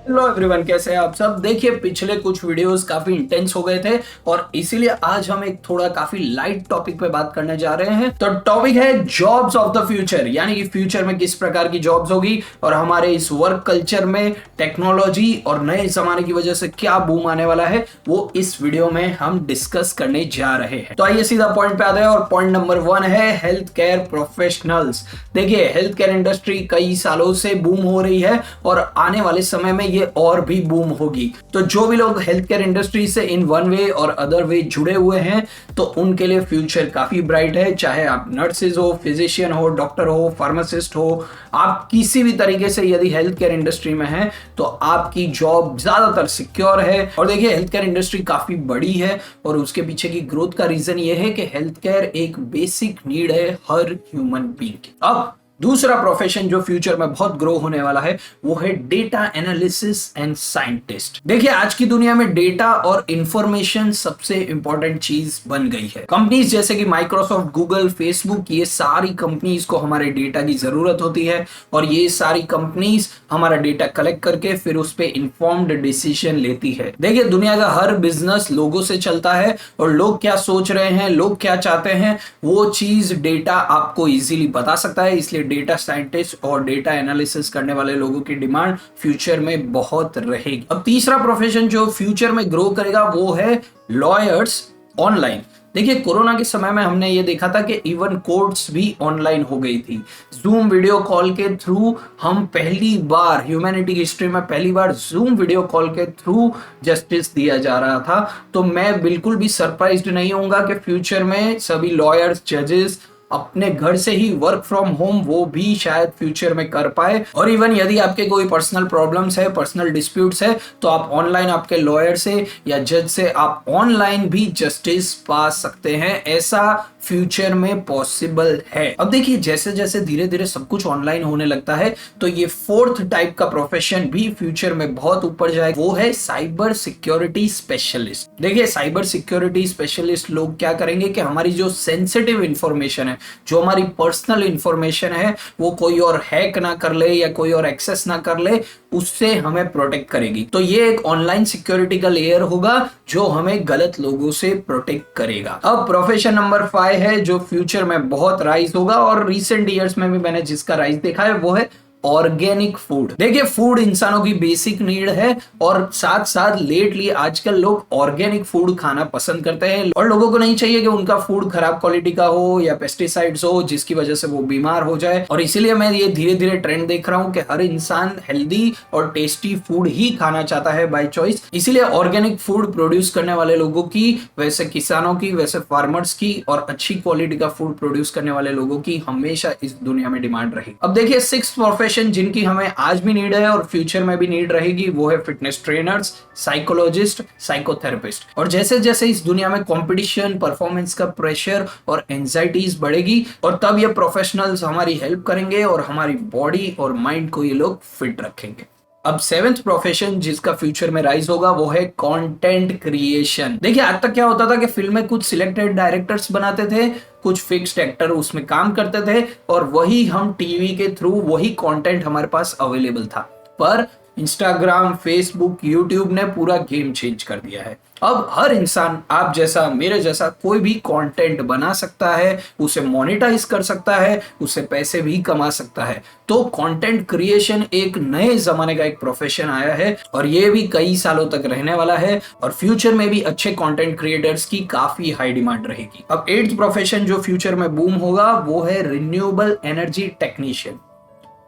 Hello everyone, कैसे हैं आप सब। देखिए, पिछले कुछ वीडियोस काफी इंटेंस हो गए थे और इसीलिए आज हम एक थोड़ा काफी लाइट टॉपिक पे बात करने जा रहे हैं। तो टॉपिक है जॉब्स ऑफ द फ्यूचर, यानी कि फ्यूचर में किस प्रकार की जॉब्स होगी और हमारे इस वर्क कल्चर में टेक्नोलॉजी और नए जमाने की वजह से क्या बूम आने वाला है, वो इस वीडियो में हम डिस्कस करने जा रहे हैं। तो आइए सीधा पॉइंट पे आते हैं और पॉइंट नंबर 1 है हेल्थ केयर प्रोफेशनल्स। देखिए, हेल्थ केयर इंडस्ट्री कई सालों से बूम हो रही है और आने वाले समय में ये और भी बूम होगी। तो जो भी लोग हेल्थ केयर इंडस्ट्री से इन वन वे और अदर वे जुड़े हुए हैं, तो उनके लिए फ्यूचर काफी ब्राइट है। चाहे आप नर्सेज हो, फिजिशियन हो, डॉक्टर हो, फार्मासिस्ट हो, आप किसी भी तरीके से यदि हेल्थ केयर इंडस्ट्री में हैं तो आपकी जॉब ज्यादातर सिक्योर है। और देखिए, हेल्थ केयर इंडस्ट्री काफी बड़ी है और उसके पीछे की ग्रोथ का रीजन ये है कि हेल्थ केयर एक बेसिक नीड है हर ह्यूमन बीइंग की। अब दूसरा प्रोफेशन जो फ्यूचर में बहुत ग्रो होने वाला है वो है डेटा एनालिसिस एंड साइंटिस्ट। देखिए, आज की दुनिया में डेटा और इंफॉर्मेशन सबसे इंपॉर्टेंट चीज बन गई है। कंपनीज जैसे कि माइक्रोसॉफ्ट, गूगल, फेसबुक, ये सारी कंपनीज को हमारे डेटा की जरूरत होती है और ये सारी कंपनीज हमारा डेटा कलेक्ट करके फिर उस पर इंफॉर्म्ड डिसीजन लेती है। देखिए, दुनिया का हर बिजनेस लोगों से चलता है और लोग क्या सोच रहे हैं, लोग क्या चाहते हैं, वो चीज डेटा आपको इजीली बता सकता है। इसलिए डेटा साइंटिस्ट और डेटा एनालिसिस करने वाले लोगों की डिमांड फ्यूचर में बहुत रहेगी। अब तीसरा प्रोफेशन जो फ्यूचर में ग्रो करेगा वो है लॉयर्स ऑनलाइन। देखिए, कोरोना के समय में हमने ये देखा था कि इवन कोर्ट्स भी ऑनलाइन हो गई थी। जूम वीडियो कॉल के थ्रू हम पहली बार ह्यूमैनिटी की हिस्ट्री में पहली बार जूम वीडियो कॉल के थ्रू जस्टिस दिया जा रहा था। तो मैं बिल्कुल भी सरप्राइज्ड नहीं होऊंगा कि फ्यूचर में सभी लॉयर्स, जजेस अपने घर से ही वर्क फ्रॉम होम वो भी शायद फ्यूचर में कर पाए। और इवन यदि आपके कोई पर्सनल प्रॉब्लम्स है, पर्सनल डिस्प्यूट्स है, तो आप ऑनलाइन आपके लॉयर से या जज से आप ऑनलाइन भी जस्टिस पा सकते हैं। ऐसा फ्यूचर में पॉसिबल है। अब देखिए, जैसे जैसे धीरे धीरे सब कुछ ऑनलाइन होने लगता है तो ये फोर्थ टाइप का प्रोफेशन भी फ्यूचर में बहुत ऊपर जाएगा, वो है साइबर सिक्योरिटी स्पेशलिस्ट। देखिए, साइबर सिक्योरिटी स्पेशलिस्ट लोग क्या करेंगे कि हमारी जो सेंसिटिव इंफॉर्मेशन है, जो हमारी पर्सनल इंफॉर्मेशन है, वो कोई और हैक ना कर ले या कोई और एक्सेस ना कर ले, उससे हमें प्रोटेक्ट करेगी। तो ये एक ऑनलाइन सिक्योरिटी का लेयर होगा जो हमें गलत लोगों से प्रोटेक्ट करेगा। अब प्रोफेशन नंबर 5 है जो फ्यूचर में बहुत राइज होगा और रिसेंट ईयर्स में भी मैंने जिसका राइज देखा है वो है ऑर्गेनिक फूड। देखिए, फूड इंसानों की बेसिक नीड है और साथ साथ लेटली आजकल लोग ऑर्गेनिक फूड खाना पसंद करते हैं और लोगों को नहीं चाहिए कि उनका फूड खराब क्वालिटी का हो या पेस्टिसाइड्स हो जिसकी वजह से वो बीमार हो जाए। और इसीलिए मैं ये धीरे धीरे ट्रेंड देख रहा हूं कि हर इंसान हेल्दी और टेस्टी फूड ही खाना चाहता है बाय चॉइस। इसीलिए ऑर्गेनिक फूड प्रोड्यूस करने वाले लोगों की, वैसे किसानों की, वैसे फार्मर्स की और अच्छी क्वालिटी का फूड प्रोड्यूस करने वाले लोगों की हमेशा इस दुनिया में डिमांड रहेगी। अब देखिए, 6th प्रोफेशन जिनकी हमें आज भी नीड है और फ्यूचर में भी नीड रहेगी वो है फिटनेस ट्रेनर्स, साइकोलॉजिस्ट, साइकोथेरेपिस्ट। और जैसे जैसे इस दुनिया में कंपटीशन, परफॉर्मेंस का प्रेशर और एंजाइटीज बढ़ेगी और तब ये प्रोफेशनल्स हमारी हेल्प करेंगे और हमारी बॉडी और माइंड को ये लोग फिट रखेंगे। अब 7th प्रोफेशन जिसका फ्यूचर में राइज होगा वो है कंटेंट क्रिएशन। देखिए, आज तक क्या होता था कि फिल्में कुछ सिलेक्टेड डायरेक्टर्स बनाते थे, कुछ फिक्स्ड एक्टर उसमें काम करते थे और वही हम टीवी के थ्रू वही कंटेंट हमारे पास अवेलेबल था। पर इंस्टाग्राम, फेसबुक, यूट्यूब ने पूरा गेम चेंज कर दिया है। अब हर इंसान, आप जैसा, मेरे जैसा, कोई भी कंटेंट बना सकता है, उसे मोनेटाइज कर सकता है, उससे पैसे भी कमा सकता है। तो कंटेंट क्रिएशन एक नए जमाने का एक प्रोफेशन आया है और ये भी कई सालों तक रहने वाला है और फ्यूचर में भी अच्छे कंटेंट क्रिएटर्स की काफी हाई डिमांड रहेगी। अब 8th प्रोफेशन जो फ्यूचर में बूम होगा वो है रिन्यूएबल एनर्जी टेक्नीशियन।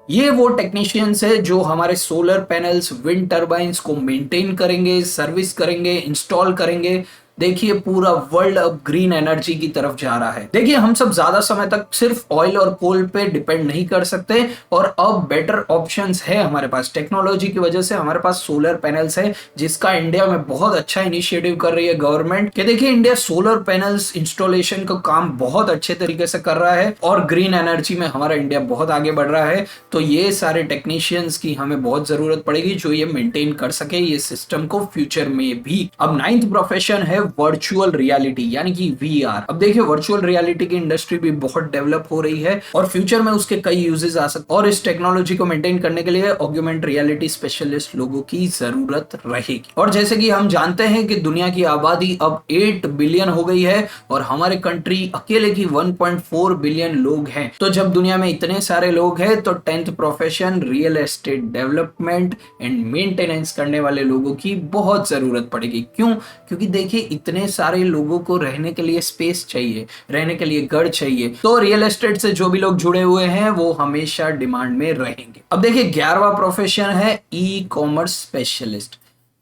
ये वो टेक्नीशियंस है जो हमारे सोलर पैनल्स, विंड टर्बाइंस को मेंटेन करेंगे, सर्विस करेंगे, इंस्टॉल करेंगे। देखिए, पूरा वर्ल्ड अब ग्रीन एनर्जी की तरफ जा रहा है। देखिए, हम सब ज्यादा समय तक सिर्फ ऑयल और कोल पे डिपेंड नहीं कर सकते और अब बेटर ऑप्शंस है हमारे पास। टेक्नोलॉजी की वजह से हमारे पास सोलर पैनल्स है जिसका इंडिया में बहुत अच्छा इनिशिएटिव कर रही है गवर्नमेंट कि देखिए, इंडिया सोलर पैनल्स इंस्टॉलेशन का काम बहुत अच्छे तरीके से कर रहा है और ग्रीन एनर्जी में हमारा इंडिया बहुत आगे बढ़ रहा है। तो ये सारे टेक्नीशियंस की हमें बहुत जरूरत पड़ेगी जो ये मेंटेन कर सके ये सिस्टम को फ्यूचर में भी। अब 9th प्रोफेशन है वर्चुअल रियलिटी यानी कि वीआर। अब देखिए वर्चुअल रियलिटी की इंडस्ट्री भी बहुत डेवलप हो रही है और फ्यूचर में उसके कई यूजेस आ सकते हैं और इस टेक्नोलॉजी को मेंटेन करने के लिए ऑग्यूमेंट रियलिटी स्पेशलिस्ट लोगों की जरूरत रहेगी। और जैसे कि हम जानते हैं कि दुनिया की आबादी अब 8 बिलियन हो गई है और हमारे कंट्री अकेले की 1.4 बिलियन लोग हैं। तो जब दुनिया में इतने सारे लोग हैं तो 10th profession real estate development and maintenance करने वाले लोगों की बहुत जरूरत पड़ेगी। क्यों? क्योंकि देखिए इतने सारे लोगों को रहने के लिए स्पेस चाहिए, रहने के लिए घर चाहिए, तो रियल एस्टेट से जो भी लोग जुड़े हुए हैं वो हमेशा डिमांड में रहेंगे। अब देखिए 11वां प्रोफेशन है ई कॉमर्स स्पेशलिस्ट।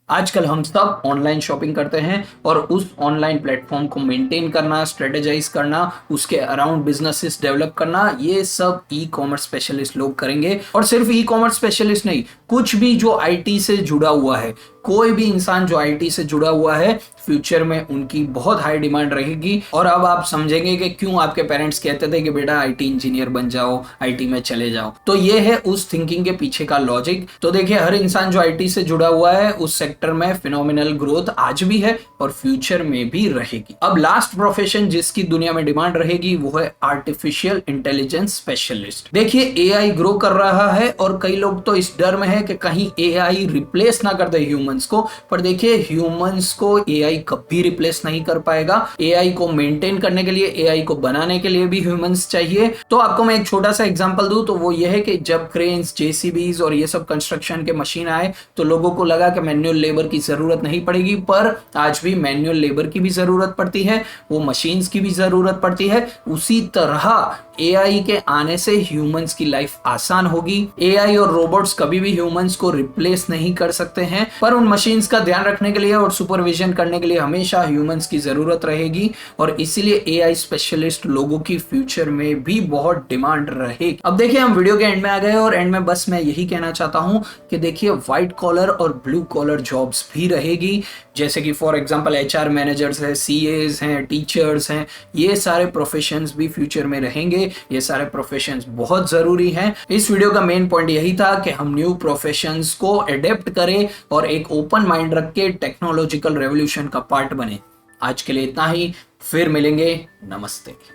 आजकल हम सब ऑनलाइन शॉपिंग करते हैं और उस ऑनलाइन प्लेटफॉर्म को मेंटेन करना, स्ट्रेटेजाइज करना, उसके अराउंड बिजनेसेस डेवलप करना, ये सब ई कॉमर्स स्पेशलिस्ट लोग करेंगे। और सिर्फ ई कॉमर्स स्पेशलिस्ट नहीं, कुछ भी जो आईटी से जुड़ा हुआ है, कोई भी इंसान जो आईटी से जुड़ा हुआ है, फ्यूचर में उनकी बहुत हाई डिमांड रहेगी। और अब आप समझेंगे कि क्यों आपके पेरेंट्स कहते थे कि बेटा आईटी इंजीनियर बन जाओ, आईटी में चले जाओ। तो ये है उस थिंकिंग के पीछे का लॉजिक। तो देखिए हर इंसान जो आईटी से जुड़ा हुआ है उस सेक्टर में फिनोमिनल ग्रोथ आज भी है और फ्यूचर में भी रहेगी। अब लास्ट प्रोफेशन जिसकी दुनिया में डिमांड रहेगी वो है आर्टिफिशियल इंटेलिजेंस स्पेशलिस्ट। देखिए एआई ग्रो कर रहा है और कई लोग तो इस डर में है कि कहीं एआई रिप्लेस ना कर दे ह्यूमंस को, पर देखिए ह्यूमंस को एआई कभी रिप्लेस नहीं कर पाएगा। एआई को मेंटेन करने के लिए, एआई को बनाने के लिए भी ह्यूमंस चाहिए। तो आपको मैं एक छोटा सा एग्जांपल दूं तो वो ये है कि जब क्रेन्स, जेसीबीज और ये सब कंस्ट्रक्शन के मशीन आए तो लोगों को लगा कि मैन्युअल लेबर की जरूरत नहीं पड़ेगी, पर आज भी मैन्युअल लेबर की भी जरूरत पड़ती है, वो मशीन्स की भी जरूरत पड़ती है। उसी तरह एआई के आने से ह्यूमंस की लाइफ आसान होगी। एआई और रोबोट्स कभी भी ह्यूमंस को रिप्लेस नहीं कर सकते हैं, पर उन मशीन्स का ध्यान रखने के लिए और सुपरविजन करने के लिए हमेशा ह्यूमंस की जरूरत रहेगी और इसीलिए एआई स्पेशलिस्ट लोगों की फ्यूचर में भी बहुत डिमांड रहेगी। अब देखिए हम वीडियो के एंड में आ गए और एंड में बस मैं यही कहना चाहता हूं कि देखिए व्हाइट कॉलर और ब्लू कॉलर जॉब्स भी रहेगी, जैसे कि फॉर एग्जांपल एचआर मैनेजर्स है, सीएस हैं, टीचर्स हैं, ये सारे प्रोफेशंस भी फ्यूचर में रहेंगे। ये सारे प्रोफेशंस बहुत जरूरी हैं। इस वीडियो का मेन पॉइंट यही था कि हम न्यू प्रोफेशंस को अडेप्ट करें और एक ओपन माइंड रख के टेक्नोलॉजिकल रेवोल्यूशन का पार्ट बने। आज के लिए इतना ही, फिर मिलेंगे, नमस्ते।